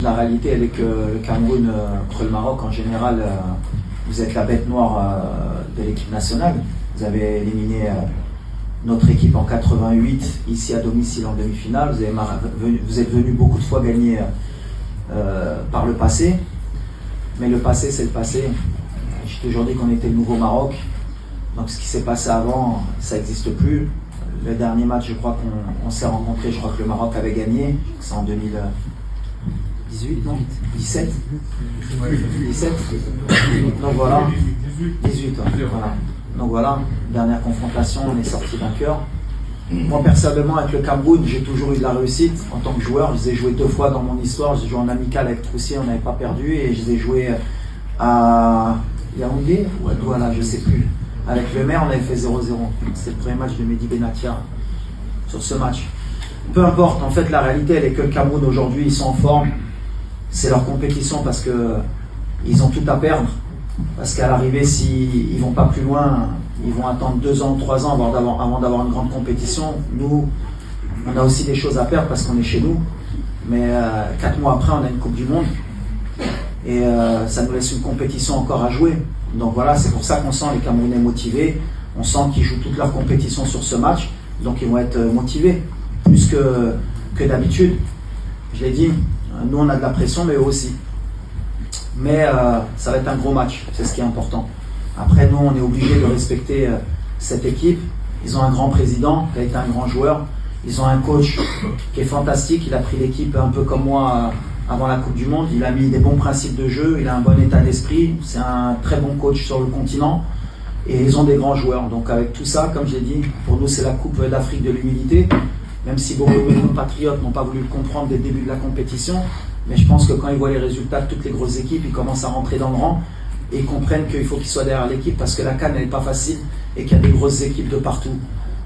la réalité elle est que le Cameroun contre le Maroc en général, vous êtes la bête noire de l'équipe nationale. Vous avez éliminé notre équipe en 88 ici à domicile en demi-finale. Vous êtes venu beaucoup de fois gagner par le passé, mais le passé c'est le passé. J'ai toujours dit qu'on était le nouveau Maroc, donc ce qui s'est passé avant ça n'existe plus. Le dernier match, je crois qu'on s'est rencontrés, je crois que le Maroc avait gagné, c'est en 2018, non 17 17 donc voilà, 18, voilà. Donc voilà, dernière confrontation, on est sorti vainqueur. Moi personnellement avec le Cameroun, j'ai toujours eu de la réussite en tant que joueur. Je les ai joués 2 fois dans mon histoire. J'ai joué en amical avec Troussier, on n'avait pas perdu, et je les ai joués à Yaoundé ou à Douala, je sais plus. Avec le maire, on avait fait 0-0. C'était le premier match de Mehdi Benatia sur ce match. Peu importe, en fait la réalité elle est que le Cameroun aujourd'hui ils sont en forme. C'est leur compétition parce que ils ont tout à perdre. Parce qu'à l'arrivée, s'ils ne vont pas plus loin, ils vont attendre 2 ans, 3 ans avant d'avoir une grande compétition. Nous, on a aussi des choses à perdre parce qu'on est chez nous. Mais 4 mois après, on a une Coupe du Monde. Et ça nous laisse une compétition encore à jouer. Donc voilà, c'est pour ça qu'on sent les Camerounais motivés. On sent qu'ils jouent toute leur compétition sur ce match. Donc ils vont être motivés, plus que d'habitude. Je l'ai dit, nous on a de la pression, mais eux aussi. Mais ça va être un gros match, c'est ce qui est important. Après, nous, on est obligé de respecter cette équipe. Ils ont un grand président qui a été un grand joueur. Ils ont un coach qui est fantastique. Il a pris l'équipe un peu comme moi avant la Coupe du Monde. Il a mis des bons principes de jeu. Il a un bon état d'esprit. C'est un très bon coach sur le continent. Et ils ont des grands joueurs. Donc avec tout ça, comme j'ai dit, pour nous, c'est la Coupe d'Afrique de l'humilité. Même si beaucoup de nos compatriotes n'ont pas voulu le comprendre dès le début de la compétition. Mais je pense que quand ils voient les résultats de toutes les grosses équipes, ils commencent à rentrer dans le rang et ils comprennent qu'il faut qu'ils soient derrière l'équipe parce que la CAN n'est pas facile et qu'il y a des grosses équipes de partout.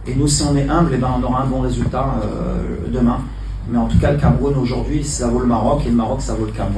Et nous, si on est humble, on aura un bon résultat demain. Mais en tout cas, le Cameroun aujourd'hui, ça vaut le Maroc et le Maroc, ça vaut le Cameroun.